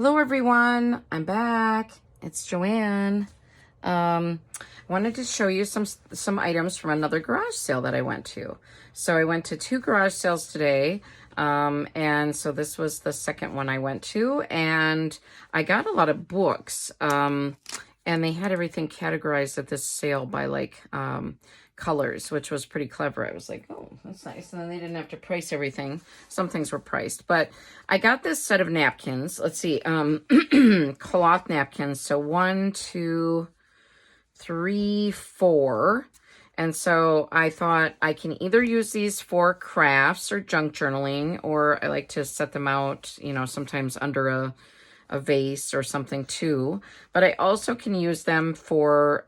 Hello everyone, I'm back. It's Joanne. Wanted to show you some items from another garage sale that I went to. So I went to 2 garage sales today, and so this was the second one I went to, and I got a lot of books, and they had everything categorized at this sale by like colors, which was pretty clever. I was like, oh, that's nice. And then they didn't have to price everything. Some things were priced, but I got this set of napkins. Let's see, cloth napkins. So 1, 2, 3, 4. And so I thought I can either use these for crafts or junk journaling, or I like to set them out, you know, sometimes under a vase or something too. But I also can use them for,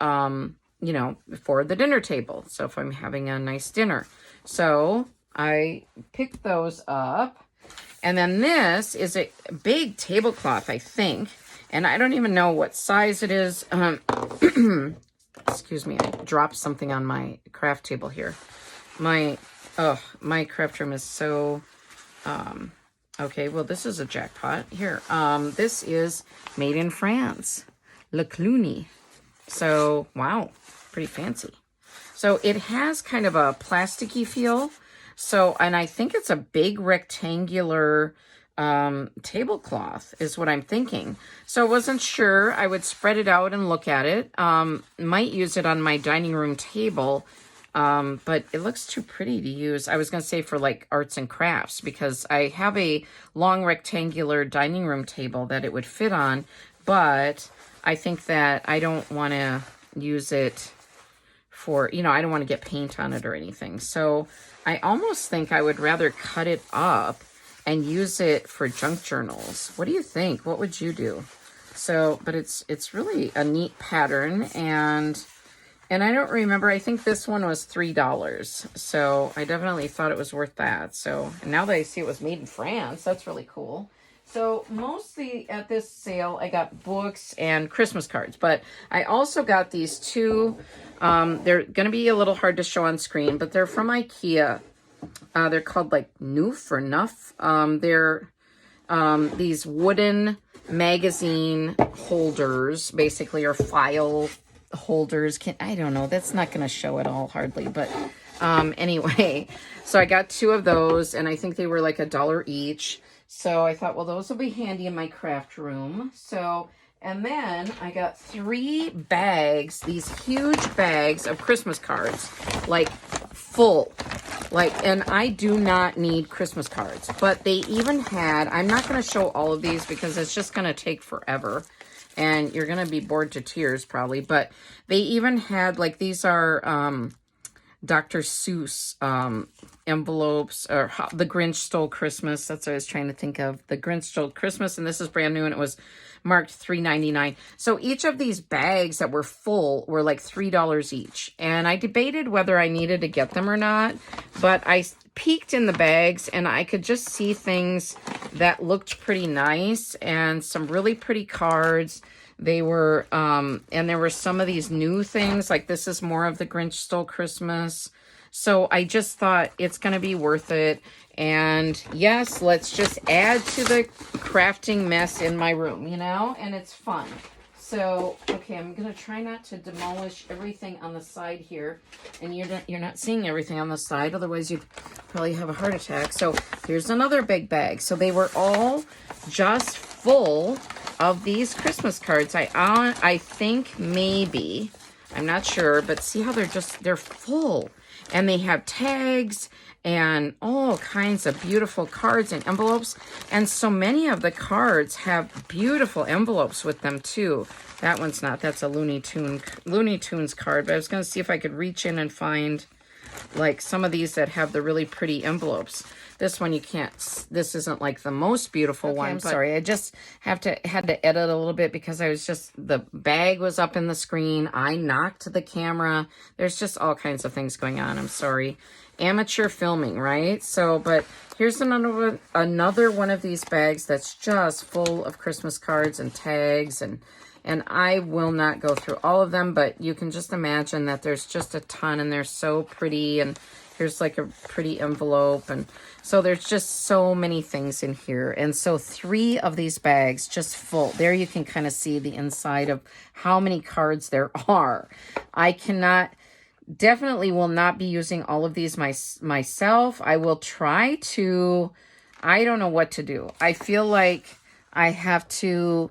you know, for the dinner table. So if I'm having a nice dinner. So I picked those up. And then this is a big tablecloth, I think. And I don't even know what size it is. Excuse me, I dropped something on my craft table here. My craft room is so, okay, well, this is a jackpot. Here, this is made in France. Le Cluny. So, wow, pretty fancy. So it has kind of a plasticky feel. So, and I think it's a big rectangular tablecloth is what I'm thinking. So I wasn't sure. I would spread it out and look at it. Might use it on my dining room table, but it looks too pretty to use. I was going to say for like arts and crafts, because I have a long rectangular dining room table that it would fit on, but I think that I don't want to use it for, you know, I don't want to get paint on it or anything. So I almost think I would rather cut it up and use it for junk journals. What do you think? What would you do? So, but it's really a neat pattern, and I don't remember, I think this one was $3. So I definitely thought it was worth that. So, and now that I see it was made in France, that's really cool. So mostly at this sale, I got books and Christmas cards, but I also got these 2, they're going to be a little hard to show on screen, but they're from IKEA. They're called like Noof or Nuff. They're these wooden magazine holders, basically, or file holders. I don't know. That's not going to show at all, hardly. But anyway, so I got 2 of those, and I think they were like $1 each. So I thought, well, those will be handy in my craft room. So, and then I got 3 bags, these huge bags of Christmas cards, like full. Like, and I do not need Christmas cards, but they even had, I'm not going to show all of these because it's just going to take forever and you're going to be bored to tears probably, but they even had, like, these are Dr. Seuss envelopes, or The Grinch Stole Christmas. That's what I was trying to think of. The Grinch Stole Christmas, and this is brand new, and it was marked $3.99. So each of these bags that were full were like $3 each. And I debated whether I needed to get them or not, but I peeked in the bags and I could just see things that looked pretty nice and some really pretty cards. They were, and there were some of these new things, like this is more of The Grinch Stole Christmas. So I just thought it's going to be worth it. And yes, let's just add to the crafting mess in my room, you know, and it's fun. So, okay, I'm going to try not to demolish everything on the side here. And you're not seeing everything on the side, otherwise you'd probably have a heart attack. So here's another big bag. So they were all just full of these Christmas cards. I think maybe, I'm not sure, but see how they're full. And they have tags and all kinds of beautiful cards and envelopes. And so many of the cards have beautiful envelopes with them too. That one's not, that's a Looney Tunes card. But I was going to see if I could reach in and find like some of these that have the really pretty envelopes. This one you can't, this isn't like the most beautiful one. I'm sorry, I just had to edit a little bit because I was just, the bag was up in the screen. I knocked the camera. There's just all kinds of things going on. I'm sorry. Amateur filming, right? So, but here's another one of these bags that's just full of Christmas cards and tags, and I will not go through all of them, but you can just imagine that there's just a ton, and they're so pretty. And Here's like a pretty envelope. And so there's just so many things in here. And so 3 of these bags just full. There you can kind of see the inside of how many cards there are. I definitely will not be using all of these myself. I will try to, I don't know what to do. I feel like I have to,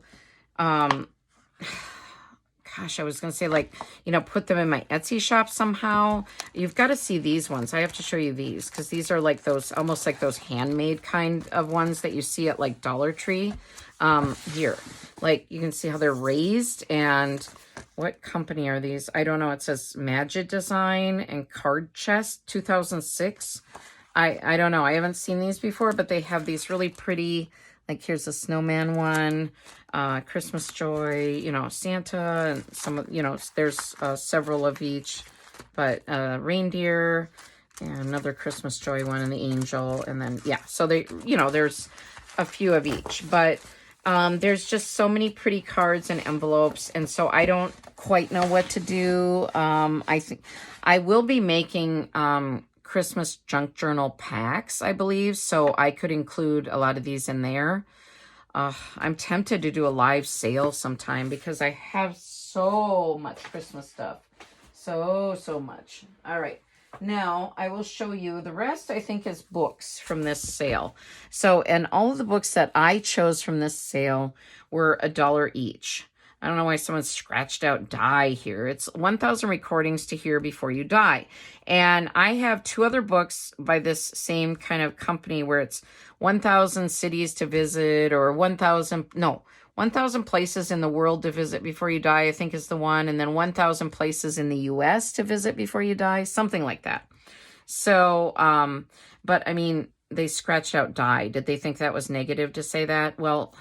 gosh, I was going to say, like, you know, put them in my Etsy shop somehow. You've got to see these ones. I have to show you these because these are like those, almost like those handmade kind of ones that you see at like Dollar Tree. Here, like you can see how they're raised. And what company are these? I don't know. It says Magic Design and Card Chest 2006. I don't know. I haven't seen these before, but they have these really pretty, like here's a snowman one, Christmas Joy, you know, Santa, and some, you know, there's several of each, but reindeer, and another Christmas Joy one, and the angel, and then, yeah, so they, you know, there's a few of each, but there's just so many pretty cards and envelopes, and so I don't quite know what to do. I think I will be making Christmas junk journal packs, I believe, so I could include a lot of these in there. I'm tempted to do a live sale sometime because I have so much Christmas stuff. So much. All right. Now, I will show you the rest, I think, is books from this sale. So, and all of the books that I chose from this sale were $1 each. I don't know why someone scratched out die here. It's 1,000 recordings to hear before you die. And I have 2 other books by this same kind of company where it's 1,000 cities to visit, or 1,000 places in the world to visit before you die, I think is the one. And then 1,000 places in the US to visit before you die, something like that. So, but I mean, they scratched out die. Did they think that was negative to say that? Well,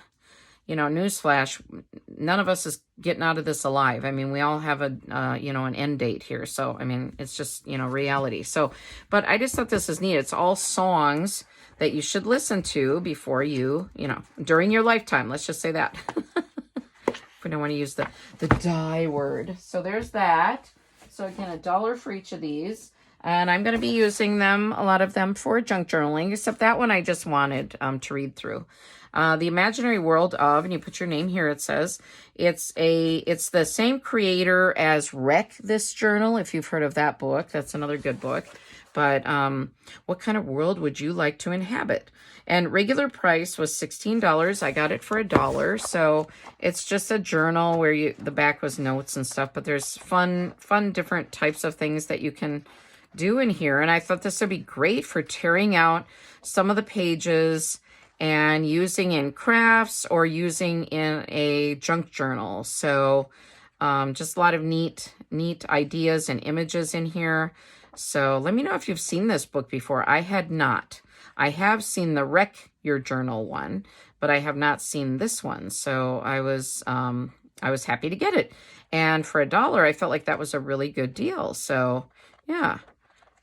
you know, newsflash, none of us is getting out of this alive. I mean, we all have a, you know, an end date here. So, I mean, it's just, you know, reality. So, but I just thought this is neat. It's all songs that you should listen to before you know, during your lifetime. Let's just say that. If we don't want to use the die word. So there's that. So again, $1 for each of these. And I'm going to be using them, a lot of them, for junk journaling, except that one I just wanted to read through. The Imaginary World of, and you put your name here, it says. It's the same creator as Wreck This Journal, if you've heard of that book. That's another good book. But what kind of world would you like to inhabit? And regular price was $16. I got it for $1. So it's just a journal where the back was notes and stuff, but there's fun different types of things that you can do in here. And I thought this would be great for tearing out some of the pages and using in crafts or using in a junk journal. So just a lot of neat ideas and images in here. So let me know if you've seen this book before. I had not. I have seen the Wreck Your Journal one, but I have not seen this one. So I was happy to get it. And for $1, I felt like that was a really good deal. So yeah.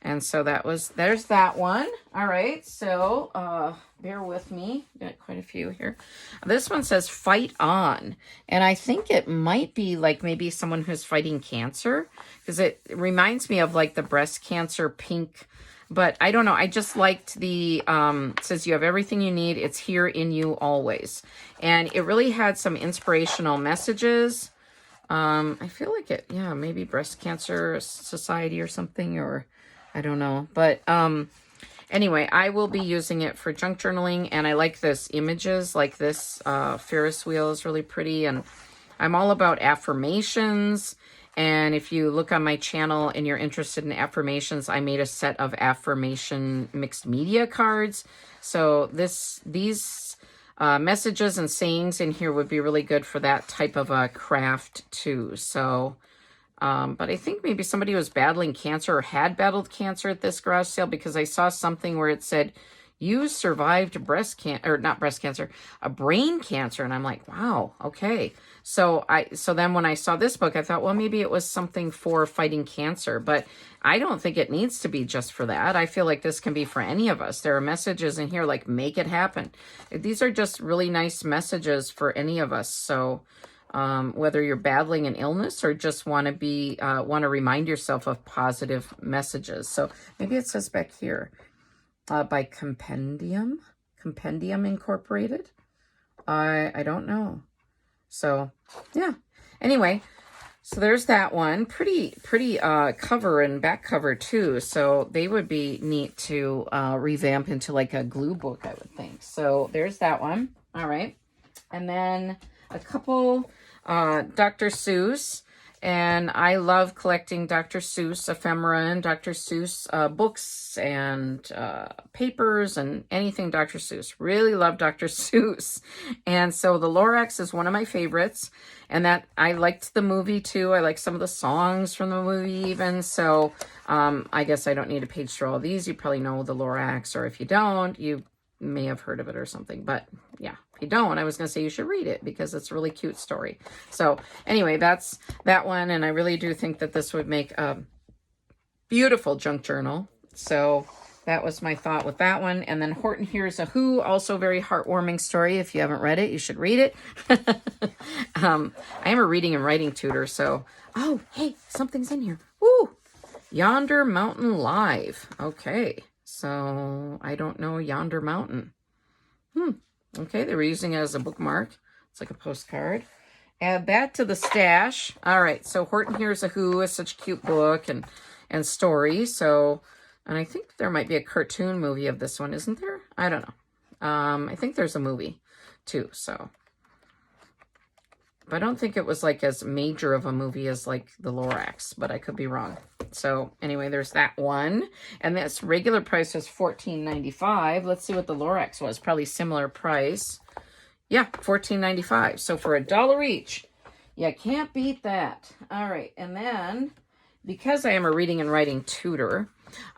And so there's that one. All right. So bear with me. Got quite a few here. This one says Fight On. And I think it might be like maybe someone who's fighting cancer, because it reminds me of like the breast cancer pink. But I don't know. I just liked the, it says you have everything you need. It's here in you always. And it really had some inspirational messages. I feel like it, yeah, maybe Breast Cancer Society or something, or I don't know. But anyway, I will be using it for junk journaling, and I like this images, like this Ferris wheel is really pretty, and I'm all about affirmations. And if you look on my channel and you're interested in affirmations, I made a set of affirmation mixed media cards. So these messages and sayings in here would be really good for that type of a craft too. So but I think maybe somebody was battling cancer or had battled cancer at this garage sale, because I saw something where it said, you survived a brain cancer. And I'm like, wow, okay. So then when I saw this book, I thought, well, maybe it was something for fighting cancer, but I don't think it needs to be just for that. I feel like this can be for any of us. There are messages in here like, make it happen. These are just really nice messages for any of us. So whether you're battling an illness or just want to remind yourself of positive messages. So maybe it says back here, by Compendium Incorporated. I don't know. So yeah. Anyway, so there's that one. Pretty cover and back cover too. So they would be neat to revamp into like a glue book, I would think. So there's that one. All right. And then a couple Dr. Seuss. And I love collecting Dr. Seuss ephemera and Dr. Seuss books and papers and anything Dr. Seuss. Really love Dr. Seuss. And so the Lorax is one of my favorites. And that I liked the movie too. I like some of the songs from the movie even. So I guess I don't need to page through all these. You probably know the Lorax, or if you don't, you may have heard of it or something. But yeah, if you don't, I was going to say you should read it because it's a really cute story. So anyway, that's that one. And I really do think that this would make a beautiful junk journal. So that was my thought with that one. And then Horton Hears a Who, also very heartwarming story. If you haven't read it, you should read it. I am a reading and writing tutor. So, oh, hey, something's in here. Woo! Yonder Mountain Live. Okay. So I don't know Yonder Mountain. Okay, they were using it as a bookmark. It's like a postcard. Add that to the stash. All right, so Horton Hears a Who is such a cute book and story. So, and I think there might be a cartoon movie of this one, isn't there? I don't know. I think there's a movie too, so. But I don't think it was like as major of a movie as like the Lorax, but I could be wrong. So anyway, there's that one. And this regular price was $14.95. Let's see what the Lorax was. Probably similar price. Yeah, $14.95. So for $1 each, you can't beat that. All right. And then because I am a reading and writing tutor,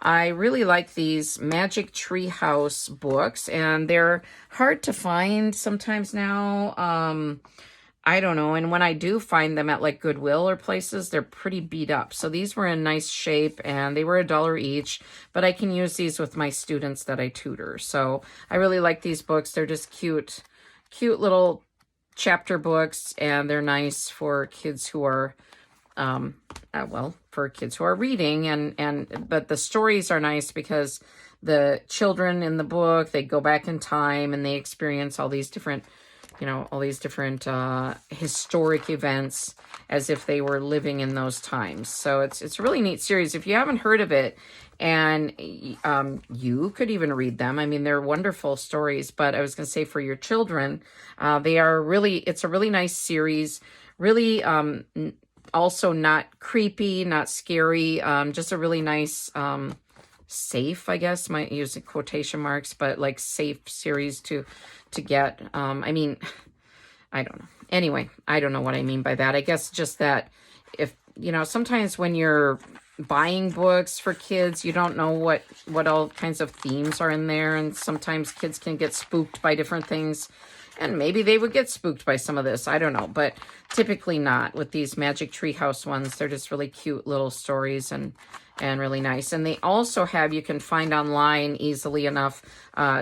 I really like these Magic Treehouse books, and they're hard to find sometimes now. I don't know. And when I do find them at like Goodwill or places, they're pretty beat up. So these were in nice shape and they were $1 each, but I can use these with my students that I tutor. So I really like these books. They're just cute little chapter books, and they're nice for kids who are, for kids who are reading, but the stories are nice because the children in the book, they go back in time and they experience all these different historic events as if they were living in those times. So it's a really neat series. If you haven't heard of it, and you could even read them. I mean, they're wonderful stories, but I was going to say for your children, it's a really nice series. Really, also not creepy, not scary, just a really nice, safe, I guess, might use quotation marks, but like safe series to get. I mean, I don't know. Anyway, I don't know what I mean by that. I guess just that if, sometimes when you're buying books for kids, you don't know what all kinds of themes are in there. And sometimes kids can get spooked by different things. And maybe they would get spooked by some of this. I don't know. But typically not with these Magic Treehouse ones. They're just really cute little stories and really nice. And they also have, you can find online easily enough,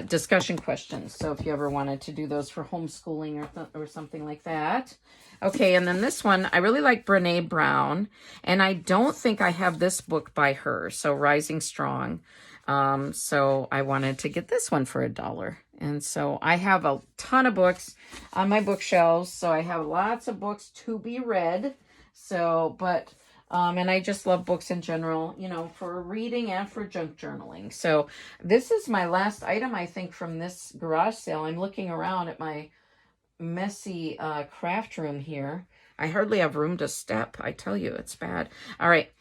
discussion questions. So if you ever wanted to do those for homeschooling or something like that. Okay, and then this one, I really like Brené Brown. And I don't think I have this book by her. So Rising Strong. So I wanted to get this one for $1. And so I have a ton of books on my bookshelves. So I have lots of books to be read. So, but... and I just love books in general, for reading and for junk journaling. So this is my last item, I think, from this garage sale. I'm looking around at my messy craft room here. I hardly have room to step. I tell you, it's bad. All right.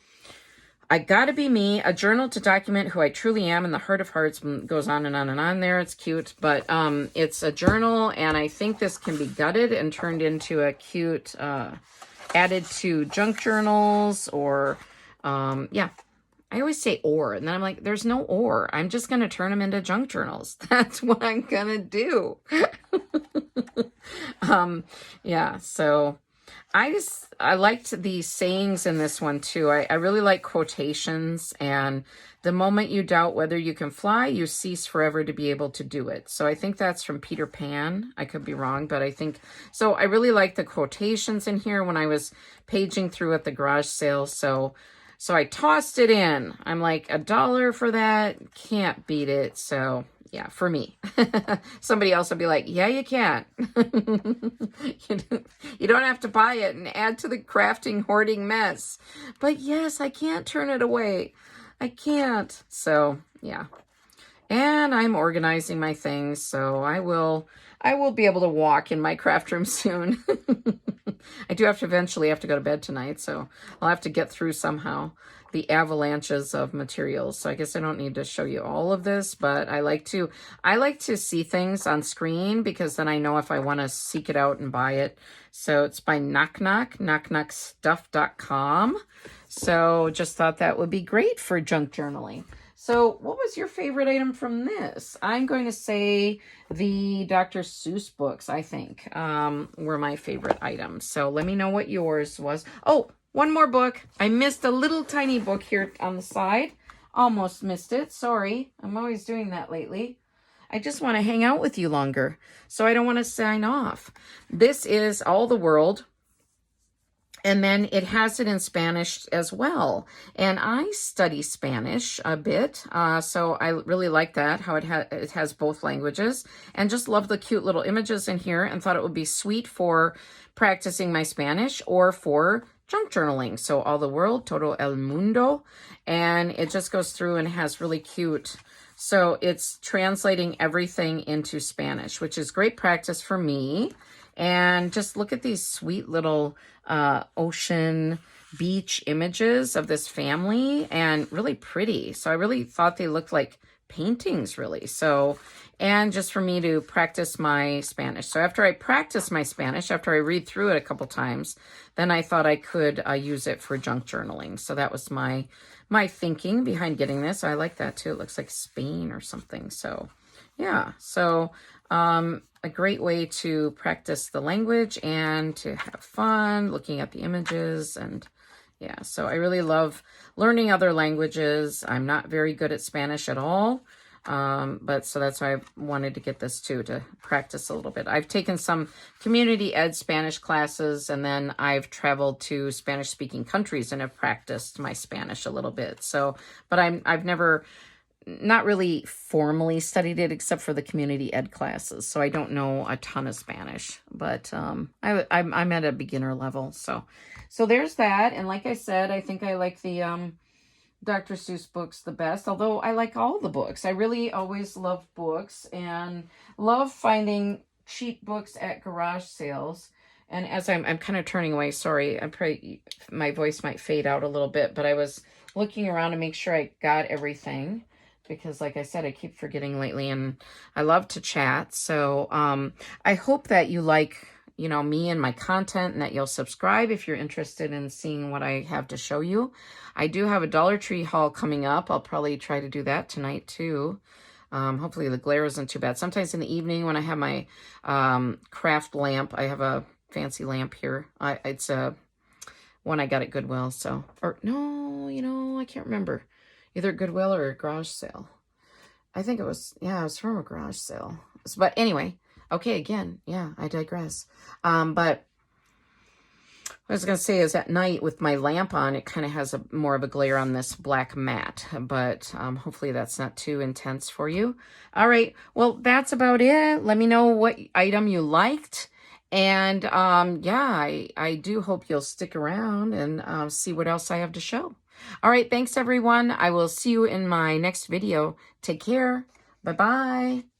I Gotta Be Me, a journal to document who I truly am in the heart of hearts. Goes on and on and on there. It's cute, but it's a journal, and I think this can be gutted and turned into a cute... added to junk journals or, I always say or, and then I'm like, there's no or. I'm just going to turn them into junk journals. That's what I'm going to do. So I liked the sayings in this one too. I really like quotations, and the moment you doubt whether you can fly, you cease forever to be able to do it. So I think that's from Peter Pan. I could be wrong, but I think so. I really like the quotations in here when I was paging through at the garage sale. So I tossed it in. I'm like, $1 for that, can't beat it. So yeah, for me. Somebody else will be like, yeah, you can. You don't have to buy it and add to the crafting hoarding mess. But yes, I can't turn it away. I can't. So yeah. And I'm organizing my things, so I will be able to walk in my craft room soon. I do eventually have to go to bed tonight, so I'll have to get through somehow the avalanches of materials. So I guess I don't need to show you all of this, but I like to see things on screen, because then I know if I want to seek it out and buy it. So it's by knocknockstuff.com. So just thought that would be great for junk journaling. So what was your favorite item from this? I'm going to say the Dr. Seuss books, I think, were my favorite items. So let me know what yours was. Oh, one more book. I missed a little tiny book here on the side. Almost missed it. Sorry. I'm always doing that lately. I just want to hang out with you longer, so I don't want to sign off. This is All the World. And then it has it in Spanish as well. And I study Spanish a bit, so I really like that, how it has both languages. And just love the cute little images in here, and thought it would be sweet for practicing my Spanish or for junk journaling. So All the World, Todo el Mundo. And it just goes through and has really cute... So it's translating everything into Spanish, which is great practice for me. And just look at these sweet little ocean beach images of this family, and really pretty. So I really thought they looked like paintings, really. So, and just for me to practice my Spanish. So after I practice my Spanish, after I read through it a couple times, then I thought I could use it for junk journaling. So that was my thinking behind getting this. I like that too. It looks like Spain or something. So yeah. So a great way to practice the language and to have fun looking at the images. And yeah, so I really love learning other languages. I'm not very good at Spanish at all. But so that's why I wanted to get this too, to practice a little bit. I've taken some community ed Spanish classes, and then I've traveled to Spanish speaking countries and have practiced my Spanish a little bit. So, but I've never, not really formally studied it except for the community ed classes. So I don't know a ton of Spanish, but, I'm at a beginner level. So there's that. And like I said, I think I like the, Dr. Seuss books the best, although I like all the books. I really always love books and love finding cheap books at garage sales. And as I'm kind of turning away, sorry, I'm probably, my voice might fade out a little bit, but I was looking around to make sure I got everything, because like I said, I keep forgetting lately, and I love to chat. So I hope that you like, you know, me and my content, and that you'll subscribe if you're interested in seeing what I have to show you. I do have a Dollar Tree haul coming up. I'll probably try to do that tonight too. Hopefully the glare isn't too bad. Sometimes in the evening when I have my craft lamp, I have a fancy lamp here. It's a one I got at Goodwill. So, or no, you know, I can't remember. Either Goodwill or a garage sale. I think it was, yeah, it was from a garage sale. But anyway, okay, again, yeah, I digress. But what I was going to say is at night with my lamp on, it kind of has more of a glare on this black mat. But hopefully that's not too intense for you. All right, well, that's about it. Let me know what item you liked. And yeah, I do hope you'll stick around and see what else I have to show. All right, thanks everyone. I will see you in my next video. Take care. Bye-bye.